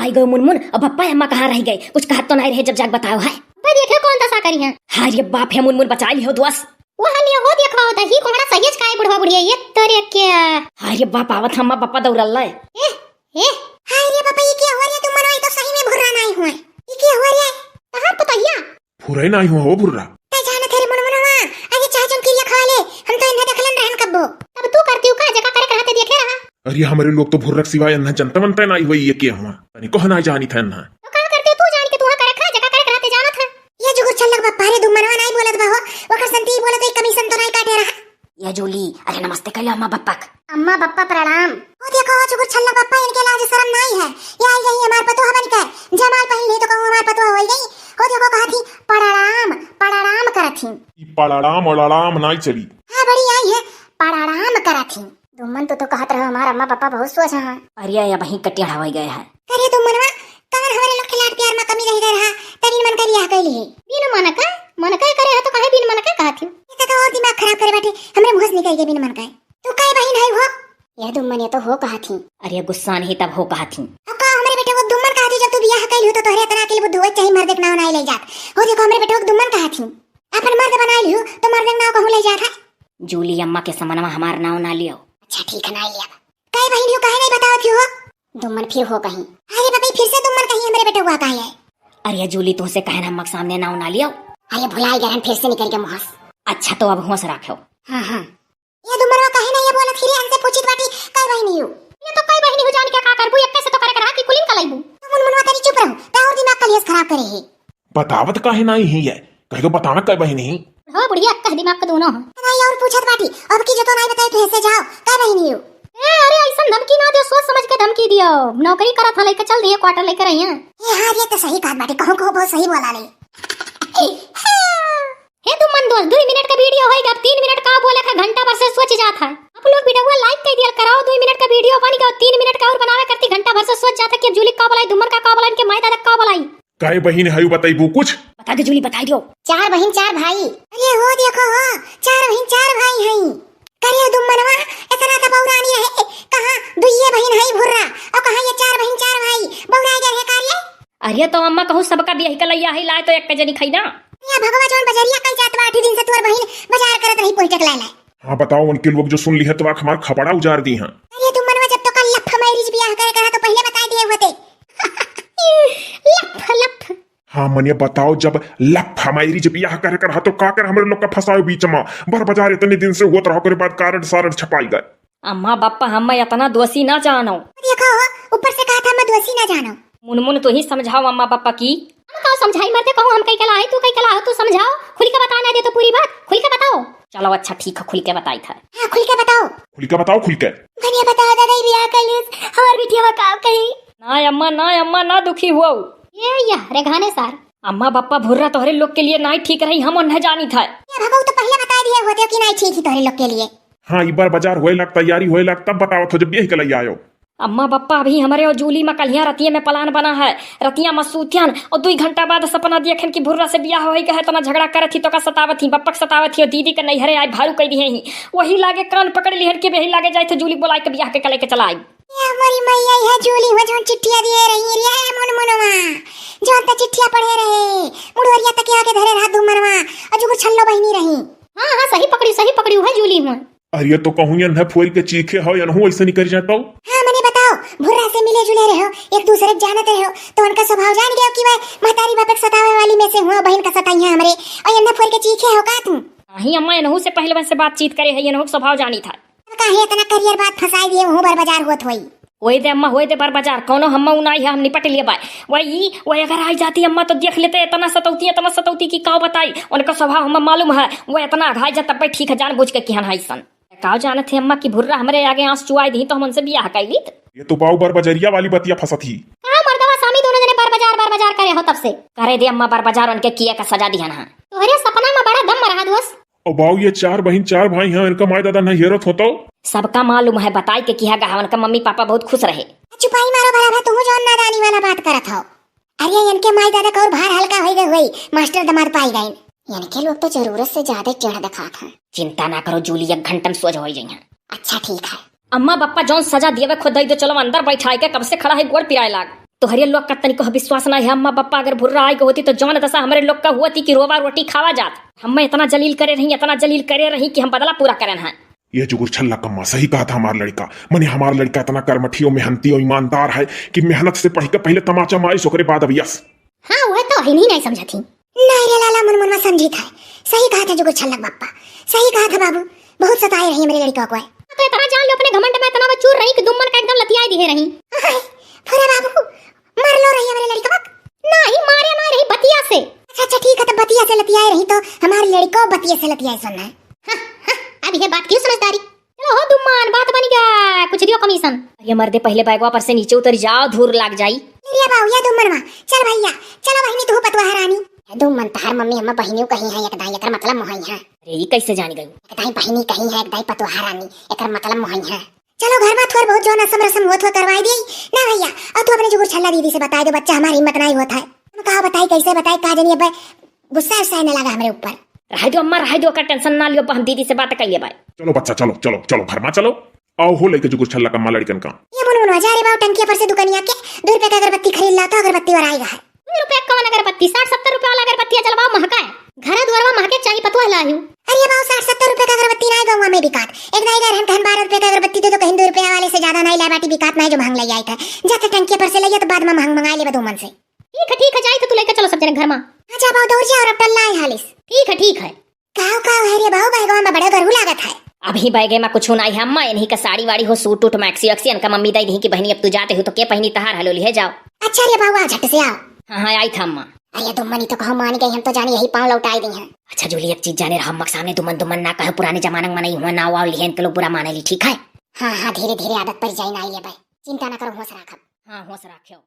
आई गए मुनमुन और पप्पा अम्मा कहाँ रह गए? कुछ कहा तो नहीं रहे जब जाग बताओ है। भाई देखे कौन दशा करी है। हाँ ये बाप है मुनमुन बचा लियो दोस्त। वो हलिया हो देखा होता ही कोहड़ा सहीज काय बुढ़वा बुढ़िया ये तोरे क्या। हाँ ये बाप आवत अम्मा पापा दौड़ल है। हाय रे पापा ये क्या हो रहा है? तुम मरो तो सही में भुर्रा नहीं हुआ। ये क्या हो रहा है? कहां पताइया? भुर्रा नहीं हुआ हो भुर्रा। ते जाना तेरे मुनमुनवा आगे चाह चुन के खा ले। हम तो इन्हें देखलन रहन कब्बो। तब तू करती हूं का जगह करे रहते देखे रहा। अरे हमारे लोग तो भुर्रा सिवाय अन्ना जनता मनता नहीं हुई ये क्या हुआ? तनी को ना जानी था ना। तो का करते तू जान के तू करे खा जगह करे रहते जाना था। ये जुगुर छल्लक बापा रे दुमनवा नहीं बोलत बा हो। ओकर संती बोलत है कमीशन तो नहीं काटे रहा। ये जूली अरे नमस्ते कहियो अम्मा पप्पा। अम्मा पप्पा प्रणाम। ओ देखो जुगुर छल्लक बापा इनके लाज शर्म नहीं है। ये आई गई हमार पतोह बन कर। जमाल पहन ले तो कहूं हमार पतोह हो गई। ओ देखो कहा थी पड़ाराम करथी। ई पड़ाराम और अड़ाम नहीं चली। हां बड़ी आई है पड़ाराम करथी। दुमन तो कहत रहे हमार अम्मा पापा बहुत सोच हां। अरे या वहीं कटिया हवाई गए है। अरे दुमनवा कवन हमारे लोग के लाड प्यार में कमी रह गई रहा। तभी मन करिया कहली है। बिन मन का करे है तो काहे बिन मन का कहत हूं। ये तो और दिमाग खराब करे बैठे। हमरे मुंह से निकल गए बिन मन का। तू काय बहन है हो? ये दुमन ये तो हो कहा थी। अरे गुस्सा नहीं तब हो कहा थी। अब का हमारे बेटे को दुमन कहा थी जब तू बियाह कैली हो तो तोहरे तना के लिए बुद्धू चाहे मर्द के नाव नहीं ले जात। हो देखो हमारे बेटे को दुमन कहा थी। अपन मर्द बना लियो तो मर्द के नाव कहूं ले जात है। जूली अम्मा के समनवा हमार नाव ना लियो। अच्छा ठीक है ना लिया। काय बहन हो काहे नहीं बतावत हो? दुमन फिर हो कहीं। अरे बाबा फिर से दुमन कहीं हमारे बेटे को कहा है। अरे जूली तुझसे कहना अम्मा के सामने नाव ना लियो। अरे भुला गए हम फिर से निकल के मुहस। अच्छा तो अब होश रखो। हां ये दुमनवा कहे नहीं ये बोलत फिर हमसे पूछित बाटी काय बहनी हो। ये तो काय बहनी हो जान के का करबू एक से तो करे करा की कुलिन कलाइबू। तो मुनमुनवा तेरी चुप रहो ता और दिमाग कलियस खराब करे है। बतावत काहे नहीं है ये? कहे को बतावे काय बहनी? हां बुढ़िया कह दिमाग का दोनों नहीं और पूछत बाटी अब की जो तो नहीं बताए तो ऐसे जाओ काय बहनी हो। ए अरे ऐसा धमकी ना दे सोच समझ के धमकी दियो। नौकरी करत ह लेके चल दिए क्वार्टर लेकर आई हैं। ये हां ये तो सही बात बाटी कहूं को बहुत सही बोला ले। हे तुम मन दोस्त 2 मिनट का वीडियो होएगा। 3 मिनट का बोले का घंटा भर से सोच जाता है। आप लोग वीडियो लाइक कर दिया कराओ। 2 मिनट का वीडियो बन गया 3 मिनट का और बनावे करती घंटा भर से सोच जाता कि जूली का बोलाई दुमन का बोलाई इनके माई दादा का बोलाई। काय बहन है बताइबू कुछ? बता दे जूली बता दो। 4 बहन 4 भाई। अरे हो देखो हो 4 बहन 4 भाई हैं। करे दुमनवा इतना तो बौरानी रहे। कहां दुइये बहन है भुर्रा और कहां ये 4 बहन 4 भाई बौरा गए है कार्य। अरे तो अम्मा कहूं सबका बियाह कलैया है लाए तो एक जनी खाई ना। या भगवा जोन बजरिया कई जात बा 8 दिन से तोर बहन बाजार करत रही पोइटक लाला। हां बताओ उनके लोग जो सुन ली है तो आंख मार खपड़ा उजार दी हां। अरे तुम मनवा जब तो कल लफ मैरिज बियाह करे करा तो पहले बता दिए होते। लफ हां मनिया बताओ जब लफ हमारी जब बियाह करे कर तो का कर हमरे लोग का फसाओ बीच में बर बाजार इतने दिन से होत रहो करे बाद कारण सारण छपाई गए। अम्मा बापा हम इतना दोषी ना जानो। देखो ऊपर से कहा था मैं दोषी ना जानो। मुनमुन तो ही समझाओ अम्मा पापा की। हम का समझाई मरते कहूं हम कई कला है तू कई कला हो तू समझाओ। खुल के बता ना दे तो पूरी बात खुल के बताओ। चलो अच्छा ठीक है खुल के बताई था। हां खुल के बताओ। खुल के बताओ खुल के। भनिया बताओ दादा बियाह कइलिस हमार बिटिया का कहीं। ना अम्मा ना दुखी हुओ। ये रे घाने सार अम्मा बापा भुर्रा तोहरे लोग के लिए नहीं ठीक रही हम न जानी था। ये भगव तो पहले बता दिए होते कि नहीं ठीक ही तोहरे लोग के लिए। हां एक बार बाजार होए लग तैयारी होए लग तब बताओ तो जब बियाह के लिए आयो। अम्मा बप्पा अभी हमारे और जूली में कलिया रतिया में प्लान बना है। रतिया मसूतियन और 2 घंटा बाद सपना देखन की भुर्रा से बियाह होई गए तना झगड़ा करत थी तो का सतावत थी बप्पा सतावत थी और दीदी के नैहरे आई भारू कई दिए ही वही लागे कान पकड़ लिहन के वही लागे जाए थे जूली बोलाई के बियाह के कले के चलाई। ये हमारी मैया है जूली हो जोन चिट्ठियां दिए रही रे मुनमुनवा जोन त चिट्ठियां पढ़े रहे मुड़वरिया तक आके धरे रहा दुमनवा अजू को छल्लो बहिनी रही। हां सही पकड़ी है जूली हुआ। अरे तो कहूं यन है फोर के चीखे हो यन हो ऐसे नहीं कर जाता। हां मने बताओ भुर्रा से मिले जुले रहे हो एक दूसरे को जानते रहे हो तो उनका स्वभाव जान गए हो कि वह महतारी बाप के सतावे वाली में से हुआ बहन का सताई है हमरे और यन फोर के चीखे हो का तू। नहीं अम्मा इनहु से पहले से बातचीत करे है इनहु स्वभाव जानी था। काहे इतना करियर बात फसाई दिए हूं बर बाजार होत होई। होए दे अम्मा होए दे बर बाजार कोनो हम उनाई है हम निपट लिए बाय वही अगर आई जाती अम्मा तो देख लेते इतना सतौती की काव बताई उनका स्वभाव हम मालूम है वो इतना घाई जा तब ठीक है जान बुझ के किहन हाइसन काव जाने थे अम्मा की भुर्रा हमरे आगे आंस चुआई दी तो हम उनसे बियाह कैली। ये तो बाऊ बर बजरिया वाली बतिया फसा थी। हां मर्दवा स्वामी दोनों जने बर बाजार करे हो तब से करे दे अम्मा बर बाजार उनके किया का सजा दिया ना। तोहरे सपना में बड़ा दम रहा दोस्त। और बाऊ ये 4 बहन 4 भाई हैं इनका माई दादा नहीं हेरत होतो। सबका मालूम है बताई के किया गा उनका मम्मी पापा बहुत खुश रहे। चुपाई मारो भला तुम जो नादानी वाला बात करत हो। अरे इनके माई दादा का और भार हल्का हो गई मास्टर दमाद पाई गए। इनके लोग तो जरूरत से ज्यादा टेढ़ दिखा था। चिंता ना करो जूली 1 घंटा में सोच हो जाइए। अच्छा ठीक है। अम्मा बप्पा जौन सजा दिए खुद दे चलो अंदर बैठाए के कब से खड़ा है गोड़ पिराए लाग। तो हरियर लोग का तनिक विश्वास नहीं है। अम्मा बप्पा अगर भुर्रा आई होती तो जौन दशा हमारे लोग का हुआ थी कि रोबा रोटी खावा जात। हम इतना जलील करे रही कि हम बदला पूरा करें हैं। ये जुगुर छल्ला कम्मा सही कहा था हमारा लड़का। मने हमारा लड़का इतना कर्मठी और मेहनती और ईमानदार है कि मेहनत से पढ़ के पहले तमाचा मारी सोकरे बाद अब यस। हाँ वह तो ही नहीं समझा थी। नहीं रे लाला मुनमुन में समझी था। सही कहा था जुगुर छल्लक बाप्पा, सही कहा था बाबू। बहुत सताए रही मेरे लड़का को। तो इतना जान लो अपने घमंड में इतना चूर रही कि दुम्मन का एकदम लतियाई दिखे रही। फुरा बाबू मर लो रही है मेरे लड़का को। नहीं मारे ना रही बतिया से। अच्छा ठीक है, तो बतिया से लतियाई रही तो हमारी लड़का बतिया से लतियाई सुनना है। अब ये बात क्यों समझदारी। चलो हो दुम्मन बात बन गया, कुछ दियो कमीशन। ये मर्दे पहले बैगवा पर से नीचे उतर जाओ, धूर लाग जाई। लिया बाऊ या दुम्मन मा चल भैया चलो बहिनी तू पतवा हरानी। दुम्मन तार मम्मी हम बहिनी कहीं है एकदाई एकर मतलब मोहई है। अरे ये कैसे जानी गई। एकदाई बहिनी कहीं है एकदाई पतवा हरानी एकर मतलब मोहई है। चलो घर में थोड़ा बहुत जो रसम रसम होत हो करवाई दी ना भैया। और तू अपने जुगुर छल्ला दीदी से बता दो, बच्चा हमारी हिम्मत नहीं होता है। तुम कहा बताई कैसे बताई का जनी अब गुस्सा उस्सा न लगा हमारे ऊपर। रह दो अम्मा रह दो, का टेंशन ना लियो, हम दीदी से बात कर लिए भाई। चलो बच्चा चलो चलो चलो घर में चलो। आओ हो लेके जुगुर छल्ला कम्मा लड़कन का। ये मुनमुन जा रे बाऊ टंकिया पर से दुकानिया के 2 रुपए का अगरबत्ती खरीद ला तो अगरबत्ती और आएगा है। 2 रुपए कौन अगरबत्ती 60-70 रुपए वाला अगरबत्ती जलवाओ महका है। घर द्वारवा महके चाहिए पतवा लाहियो। अरे बाऊ 60-70 रुपए का अगरबत्ती ना गांव में बिकात। एक दाई घर हम 12 रुपए का अगरबत्ती दे तो कहीं 2 रुपए वाले से ज्यादा नहीं ला बाटी बिकात नहीं जो महंग ले आई था। जाते टंकिया पर से लिया तो बाद में महंग मंगा ले बदो मन से। ठीक है जाई तो तू लेके चलो सब जने घर में। अच्छा बाऊ दौड़ जा और अब टल्ला है हालिस। ठीक है काव है रे बाऊ बैगवा में बड़ा गरहू लागत है। अभी बैगे में कुछ नहीं है अम्मा, इन्हीं का साड़ी वाड़ी हो सूट उट मैक्सी वैक्सी इनका मम्मी दाई नहीं कि बहनी अब तू जाते हो तो के पहनी तहार हलो ले जाओ। अच्छा रे बाऊ आ झट से आओ। हाँ आई था अम्मा। अरे दुम्मन तो कहो मान गई, हम तो जाने यही पांव लौटाई दी हैं। अच्छा जूली एक चीज जाने रहा हम सामने दुमन ना कहे, पुराने जमाने में नहीं हुआ ना हुआ लिहन के लोग बुरा माने ली। ठीक है हाँ धीरे धीरे आदत पड़ जाए ना ये भाई, चिंता ना करो होश रखब। हाँ होश रखियो।